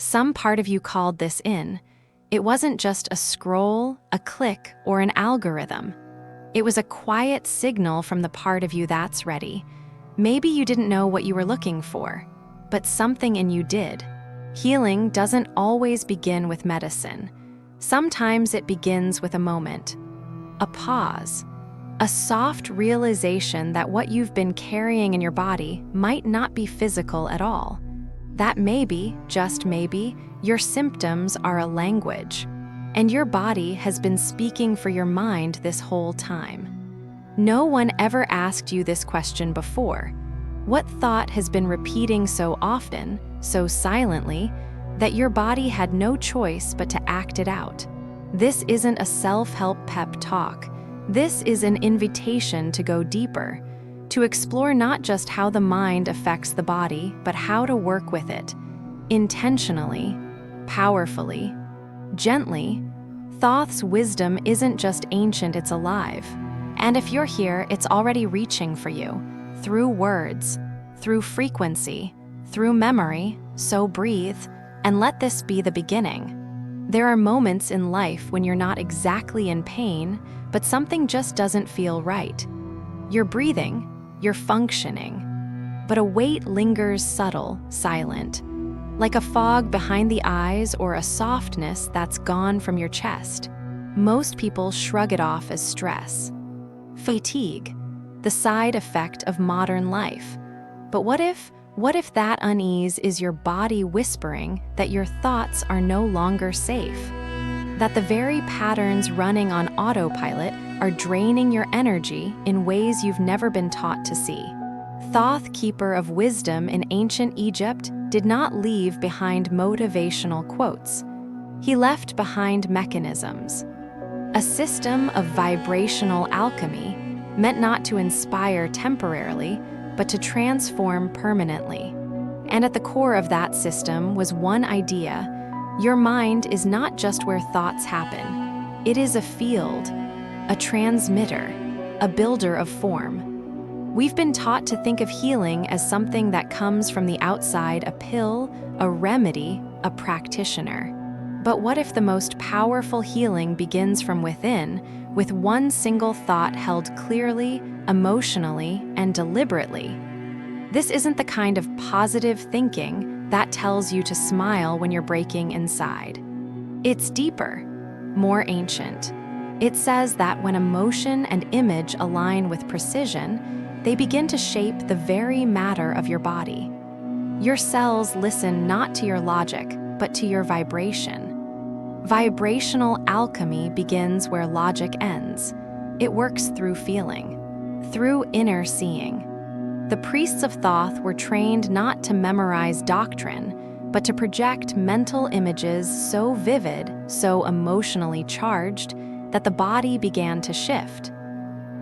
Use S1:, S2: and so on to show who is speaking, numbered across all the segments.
S1: some part of you called this in. It wasn't just a scroll, a click, or an algorithm. It was a quiet signal from the part of you that's ready. Maybe you didn't know what you were looking for, but something in you did. Healing doesn't always begin with medicine. Sometimes it begins with a moment, a pause, a soft realization that what you've been carrying in your body might not be physical at all. That maybe, just maybe, your symptoms are a language, and your body has been speaking for your mind this whole time. No one ever asked you this question before. What thought has been repeating so often, so silently, that your body had no choice but to act it out? This isn't a self-help pep talk. This is an invitation to go deeper, to explore not just how the mind affects the body, but how to work with it, intentionally, powerfully, gently. Thoth's wisdom isn't just ancient, it's alive. And if you're here, it's already reaching for you, through words, through frequency, through memory. So breathe, and let this be the beginning. There are moments in life when you're not exactly in pain, but something just doesn't feel right. You're breathing, you're functioning, but a weight lingers, subtle, silent, like a fog behind the eyes or a softness that's gone from your chest. Most people shrug it off as stress. Fatigue, the side effect of modern life. But what if that unease is your body whispering that your thoughts are no longer safe? That the very patterns running on autopilot are draining your energy in ways you've never been taught to see. Thoth, keeper of wisdom in ancient Egypt, did not leave behind motivational quotes. He left behind mechanisms. A system of vibrational alchemy meant not to inspire temporarily, but to transform permanently. And at the core of that system was one idea: your mind is not just where thoughts happen. It is a field, a transmitter, a builder of form. We've been taught to think of healing as something that comes from the outside, a pill, a remedy, a practitioner. But what if the most powerful healing begins from within, with one single thought held clearly, emotionally, and deliberately? This isn't the kind of positive thinking that tells you to smile when you're breaking inside. It's deeper, more ancient. It says that when emotion and image align with precision, they begin to shape the very matter of your body. Your cells listen not to your logic, but to your vibration. Vibrational alchemy begins where logic ends. It works through feeling, through inner seeing. The priests of Thoth were trained not to memorize doctrine, but to project mental images so vivid, so emotionally charged, that the body began to shift.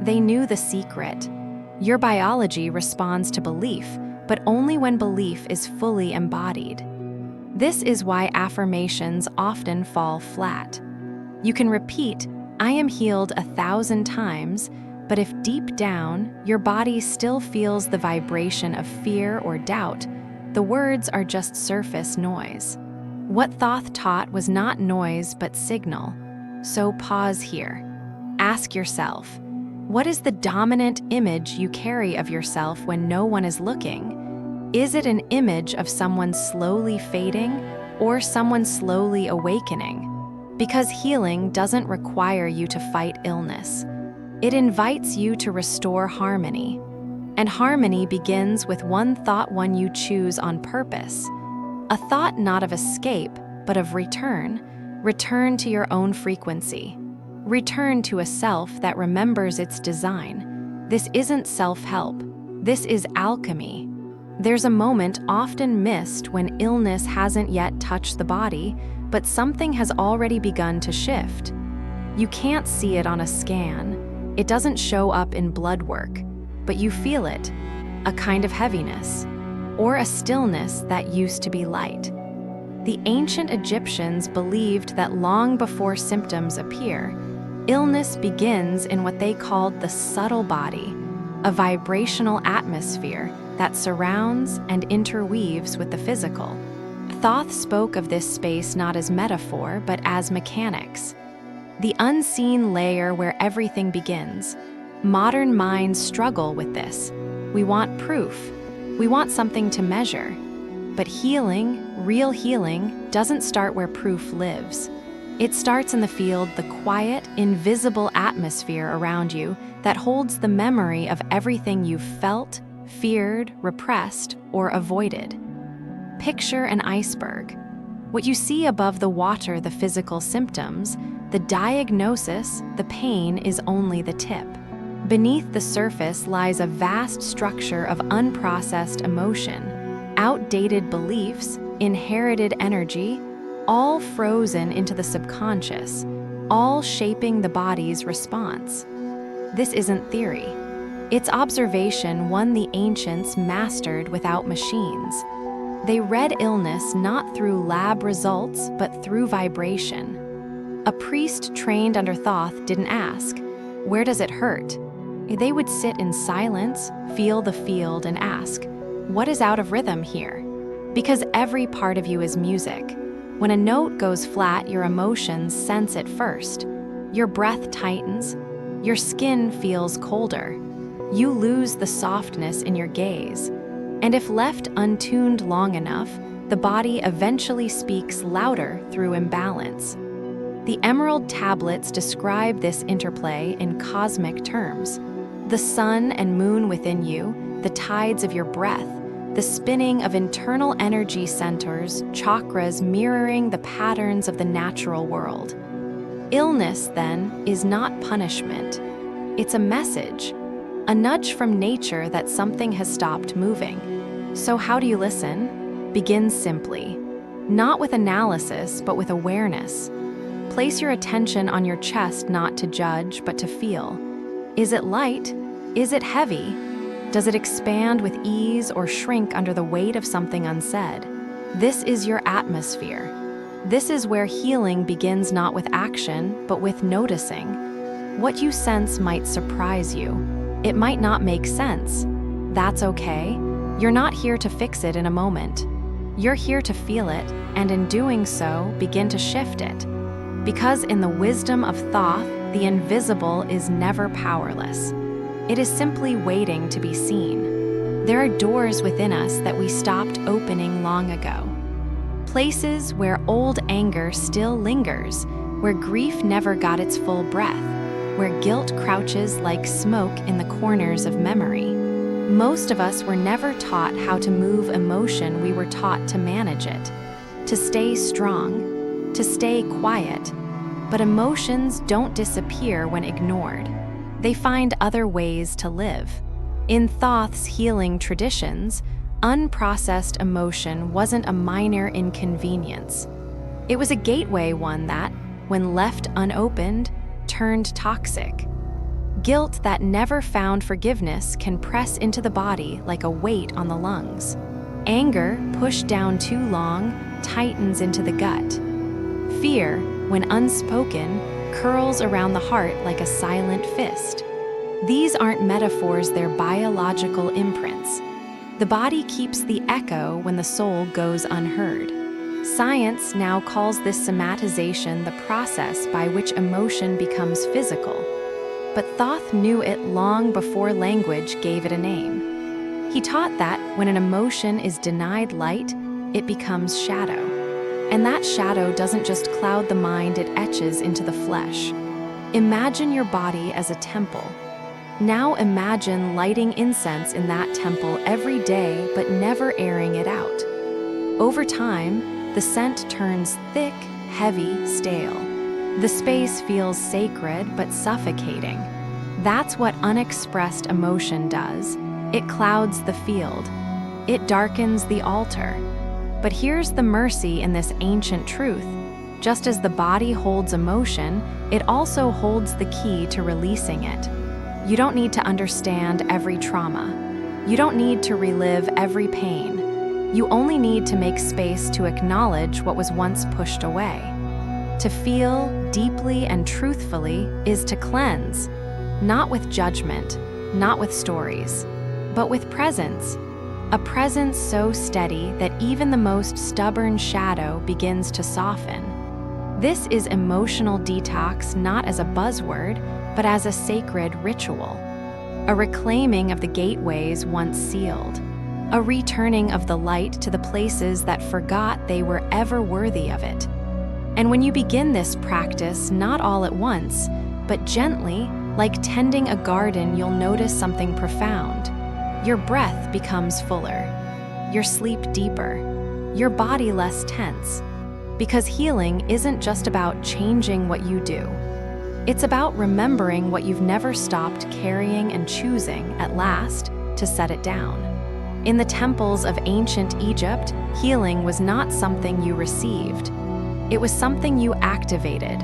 S1: They knew the secret. Your biology responds to belief, but only when belief is fully embodied. This is why affirmations often fall flat. You can repeat, "I am healed," 1,000 times, but if deep down your body still feels the vibration of fear or doubt, the words are just surface noise. What Thoth taught was not noise but signal. So pause here. Ask yourself, what is the dominant image you carry of yourself when no one is looking? Is it an image of someone slowly fading or someone slowly awakening? Because healing doesn't require you to fight illness. It invites you to restore harmony. And harmony begins with one thought, one you choose on purpose. A thought not of escape, but of return. Return to your own frequency. Return to a self that remembers its design. This isn't self-help. This is alchemy. There's a moment often missed when illness hasn't yet touched the body, but something has already begun to shift. You can't see it on a scan. It doesn't show up in blood work, but you feel it, a kind of heaviness, or a stillness that used to be light. The ancient Egyptians believed that long before symptoms appear, illness begins in what they called the subtle body, a vibrational atmosphere that surrounds and interweaves with the physical. Thoth spoke of this space not as metaphor, but as mechanics. The unseen layer where everything begins. Modern minds struggle with this. We want proof. We want something to measure. But healing, real healing, doesn't start where proof lives. It starts in the field, the quiet, invisible atmosphere around you that holds the memory of everything you've felt, feared, repressed, or avoided. Picture an iceberg. What you see above the water, the physical symptoms, the diagnosis, the pain is only the tip. Beneath the surface lies a vast structure of unprocessed emotion, outdated beliefs, inherited energy, all frozen into the subconscious, all shaping the body's response. This isn't theory. It's observation, one the ancients mastered without machines. They read illness not through lab results, but through vibration. A priest trained under Thoth didn't ask, "Where does it hurt?" They would sit in silence, feel the field, and ask, "What is out of rhythm here?" Because every part of you is music. When a note goes flat, your emotions sense it first. Your breath tightens. Your skin feels colder. You lose the softness in your gaze. And if left untuned long enough, the body eventually speaks louder through imbalance. The emerald tablets describe this interplay in cosmic terms. The sun and moon within you, the tides of your breath, the spinning of internal energy centers, chakras mirroring the patterns of the natural world. Illness, then, is not punishment. It's a message, a nudge from nature that something has stopped moving. So how do you listen? Begin simply. Not with analysis, but with awareness. Place your attention on your chest, not to judge, but to feel. Is it light? Is it heavy? Does it expand with ease or shrink under the weight of something unsaid? This is your atmosphere. This is where healing begins, not with action, but with noticing. What you sense might surprise you. It might not make sense. That's okay. You're not here to fix it in a moment. You're here to feel it, and in doing so, begin to shift it. Because in the wisdom of Thoth, the invisible is never powerless. It is simply waiting to be seen. There are doors within us that we stopped opening long ago. Places where old anger still lingers, where grief never got its full breath, where guilt crouches like smoke in the corners of memory. Most of us were never taught how to move emotion. We were taught to manage it, to stay strong, to stay quiet. But emotions don't disappear when ignored. They find other ways to live. In Thoth's healing traditions, unprocessed emotion wasn't a minor inconvenience. It was a gateway one that, when left unopened, turned toxic. Guilt that never found forgiveness can press into the body like a weight on the lungs. Anger, pushed down too long, tightens into the gut. Fear, when unspoken, curls around the heart like a silent fist. These aren't metaphors, they're biological imprints. The body keeps the echo when the soul goes unheard. Science now calls this somatization, the process by which emotion becomes physical. But Thoth knew it long before language gave it a name. He taught that when an emotion is denied light, it becomes shadow. And that shadow doesn't just cloud the mind, it etches into the flesh. Imagine your body as a temple. Now imagine lighting incense in that temple every day, but never airing it out. Over time, the scent turns thick, heavy, stale. The space feels sacred but suffocating. That's what unexpressed emotion does. It clouds the field. It darkens the altar. But here's the mercy in this ancient truth. Just as the body holds emotion, it also holds the key to releasing it. You don't need to understand every trauma. You don't need to relive every pain. You only need to make space to acknowledge what was once pushed away. To feel deeply and truthfully is to cleanse, not with judgment, not with stories, but with presence. a presence so steady that even the most stubborn shadow begins to soften. This is emotional detox not as a buzzword, but as a sacred ritual. A reclaiming of the gateways once sealed. A returning of the light to the places that forgot they were ever worthy of it. And when you begin this practice, not all at once, but gently, like tending a garden, you'll notice something profound. Your breath becomes fuller, your sleep deeper, your body less tense. Because healing isn't just about changing what you do. It's about remembering what you've never stopped carrying and choosing, at last, to set it down. In the temples of ancient Egypt, healing was not something you received. It was something you activated.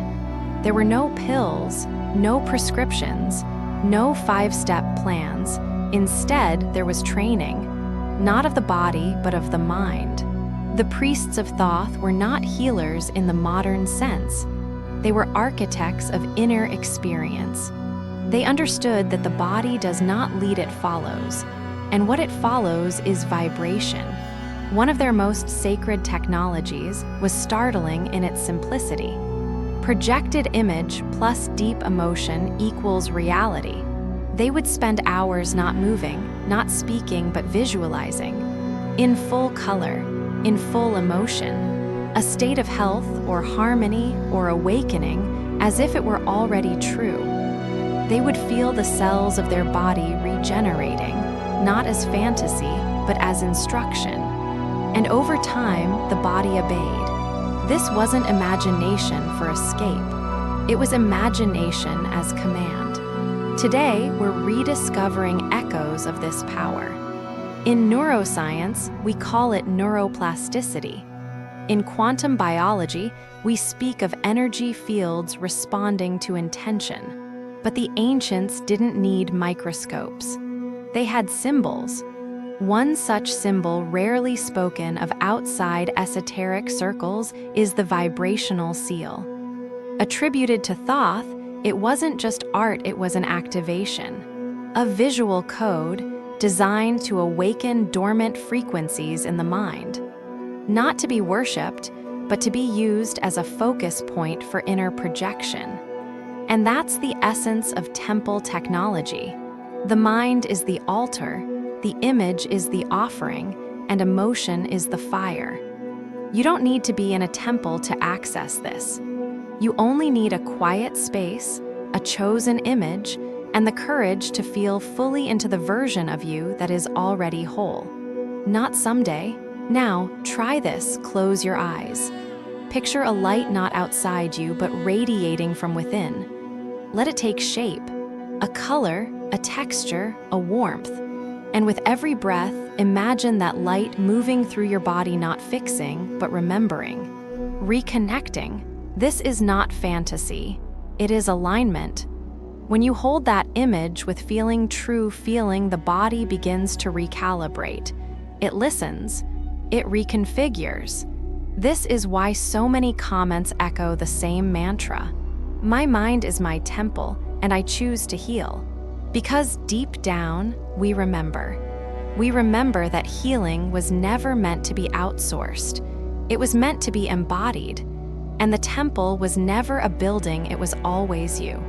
S1: There were no pills, no prescriptions, no 5-step plans. Instead, there was training, not of the body, but of the mind. The priests of Thoth were not healers in the modern sense. They were architects of inner experience. They understood that the body does not lead, it follows, and what it follows is vibration. One of their most sacred technologies was startling in its simplicity. Projected image plus deep emotion equals reality. They would spend hours not moving, not speaking, but visualizing. In full color, in full emotion. A state of health or harmony or awakening as if it were already true. They would feel the cells of their body regenerating, not as fantasy, but as instruction. And over time, the body obeyed. This wasn't imagination for escape. It was imagination as command. Today, we're rediscovering echoes of this power. In neuroscience, we call it neuroplasticity. In quantum biology, we speak of energy fields responding to intention. But the ancients didn't need microscopes. They had symbols. One such symbol rarely spoken of outside esoteric circles is the vibrational seal. Attributed to Thoth, it wasn't just art, it was an activation. A visual code designed to awaken dormant frequencies in the mind. Not to be worshipped, but to be used as a focus point for inner projection. And that's the essence of temple technology. The mind is the altar, the image is the offering, and emotion is the fire. You don't need to be in a temple to access this. You only need a quiet space, a chosen image, and the courage to feel fully into the version of you that is already whole. Not someday. Now, try this. Close your eyes. Picture a light not outside you, but radiating from within. Let it take shape, a color, a texture, a warmth. And with every breath, imagine that light moving through your body, not fixing, but remembering. Reconnecting. This is not fantasy. It is alignment. When you hold that image with feeling true feeling, the body begins to recalibrate. It listens. It reconfigures. This is why so many comments echo the same mantra. My mind is my temple, and I choose to heal. Because deep down, we remember. We remember that healing was never meant to be outsourced. It was meant to be embodied. And the temple was never a building, it was always you.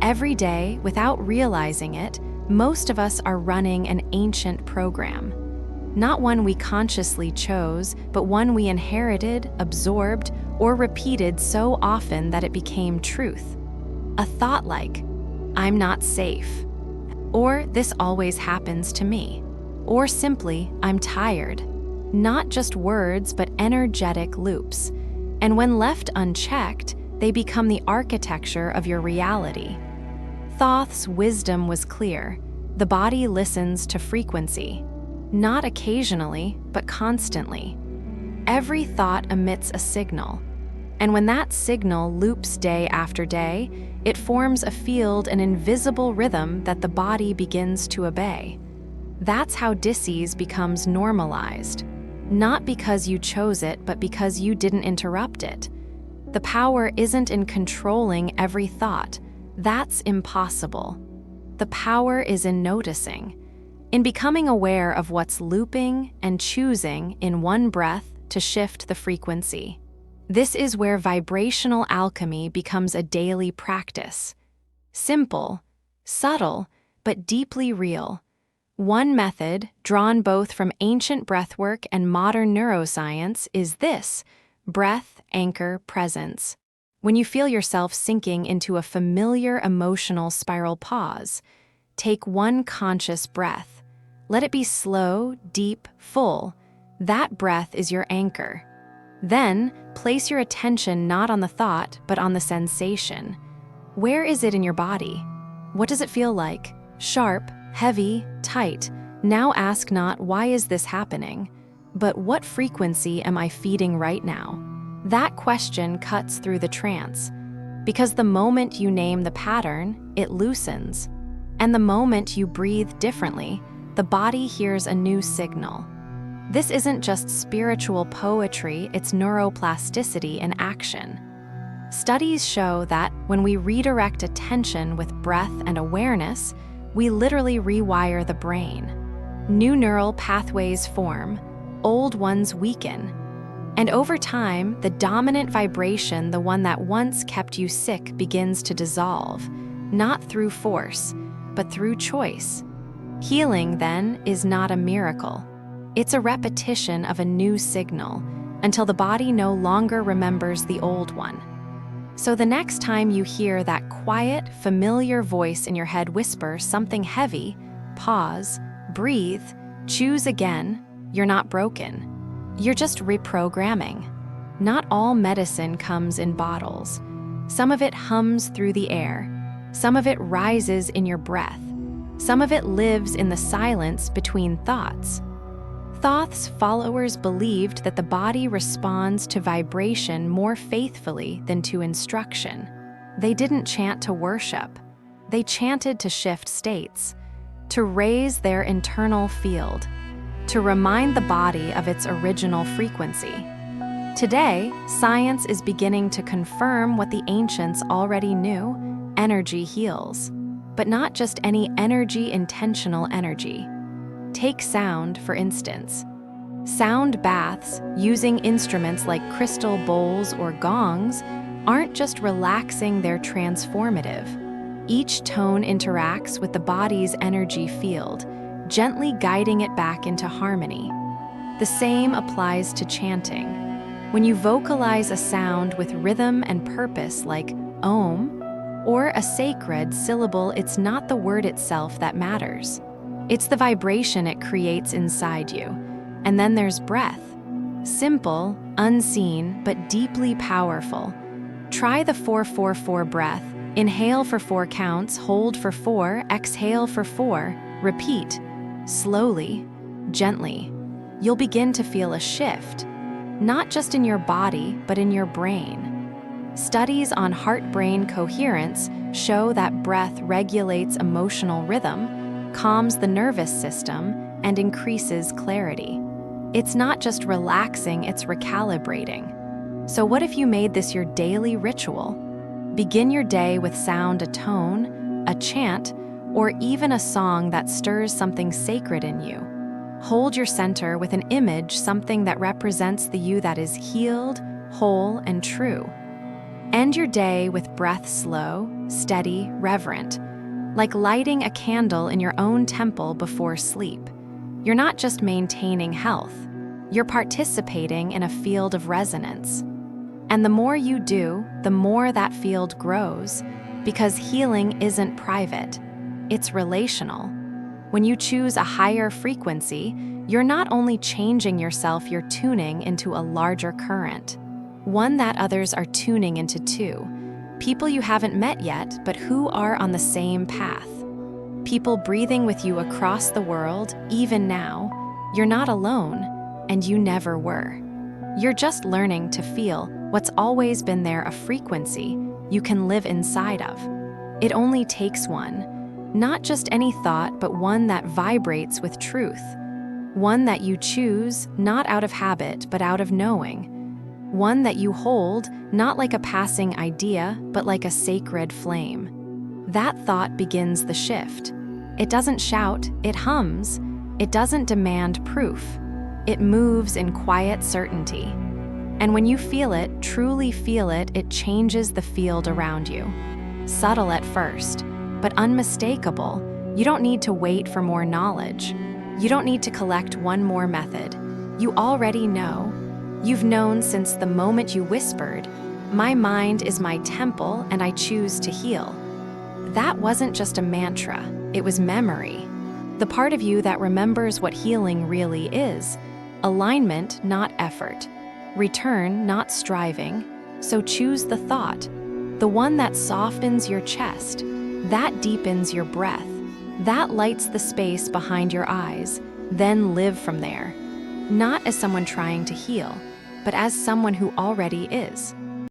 S1: Every day, without realizing it, most of us are running an ancient program. Not one we consciously chose, but one we inherited, absorbed, or repeated so often that it became truth. A thought like, I'm not safe, or this always happens to me, or simply, I'm tired. Not just words, but energetic loops. And when left unchecked, they become the architecture of your reality. Thoth's wisdom was clear. The body listens to frequency. Not occasionally, but constantly. Every thought emits a signal. And when that signal loops day after day, it forms a field, an invisible rhythm that the body begins to obey. That's how disease becomes normalized. Not because you chose it, but because you didn't interrupt it. The power isn't in controlling every thought. That's impossible. The power is in noticing. in becoming aware of what's looping and choosing in one breath to shift the frequency. This is where vibrational alchemy becomes a daily practice. Simple, subtle, but deeply real. One method, drawn both from ancient breathwork and modern neuroscience, is this: breath, anchor, presence. When you feel yourself sinking into a familiar emotional spiral, pause. Take one conscious breath. Let it be slow, deep, full. That breath is your anchor. Then, place your attention not on the thought, but on the sensation. Where is it in your body? What does it feel like? Sharp, heavy, tight? Now ask not, why is this happening? But what frequency am I feeding right now? That question cuts through the trance. Because the moment you name the pattern, it loosens. And the moment you breathe differently, the body hears a new signal. This isn't just spiritual poetry, it's neuroplasticity in action. Studies show that when we redirect attention with breath and awareness, we literally rewire the brain. New neural pathways form, old ones weaken. And over time, the dominant vibration, the one that once kept you sick, begins to dissolve, not through force, but through choice. Healing, then, is not a miracle. It's a repetition of a new signal, until the body no longer remembers the old one. So the next time you hear that quiet, familiar voice in your head whisper something heavy, pause, breathe, choose again. You're not broken. You're just reprogramming. Not all medicine comes in bottles. Some of it hums through the air. Some of it rises in your breath. Some of it lives in the silence between thoughts. Thoth's followers believed that the body responds to vibration more faithfully than to instruction. They didn't chant to worship. They chanted to shift states, to raise their internal field, to remind the body of its original frequency. Today, science is beginning to confirm what the ancients already knew: energy heals. But not just any energy, intentional energy. Take sound, for instance. Sound baths, using instruments like crystal bowls or gongs, aren't just relaxing, they're transformative. Each tone interacts with the body's energy field, gently guiding it back into harmony. The same applies to chanting. When you vocalize a sound with rhythm and purpose, like Om, or a sacred syllable, it's not the word itself that matters. It's the vibration it creates inside you. And then there's breath. Simple, unseen, but deeply powerful. Try the 4-4-4 breath. Inhale for 4 counts, hold for 4, exhale for 4, repeat. Slowly, gently. You'll begin to feel a shift, not just in your body, but in your brain. Studies on heart-brain coherence show that breath regulates emotional rhythm, calms the nervous system, and increases clarity. It's not just relaxing, it's recalibrating. So what if you made this your daily ritual? Begin your day with sound, a tone, a chant, or even a song that stirs something sacred in you. Hold your center with an image, something that represents the you that is healed, whole, and true. End your day with breath slow, steady, reverent, like lighting a candle in your own temple before sleep. You're not just maintaining health, you're participating in a field of resonance. And the more you do, the more that field grows, because healing isn't private, it's relational. When you choose a higher frequency, you're not only changing yourself, you're tuning into a larger current. One that others are tuning into too. People you haven't met yet, but who are on the same path. People breathing with you across the world, even now. You're not alone, and you never were. You're just learning to feel what's always been there, a frequency you can live inside of. It only takes one. Not just any thought, but one that vibrates with truth. One that you choose, not out of habit, but out of knowing. One that you hold, not like a passing idea, but like a sacred flame. That thought begins the shift. It doesn't shout, it hums. It doesn't demand proof. It moves in quiet certainty. And when you feel it, truly feel it, it changes the field around you. Subtle at first, but unmistakable. You don't need to wait for more knowledge. You don't need to collect one more method. You already know. You've known since the moment you whispered, "My mind is my temple and I choose to heal." That wasn't just a mantra, it was memory. The part of you that remembers what healing really is. Alignment, not effort. Return, not striving. So choose the thought. The one that softens your chest, that deepens your breath, that lights the space behind your eyes. Then live from there. Not as someone trying to heal, but as someone who already is.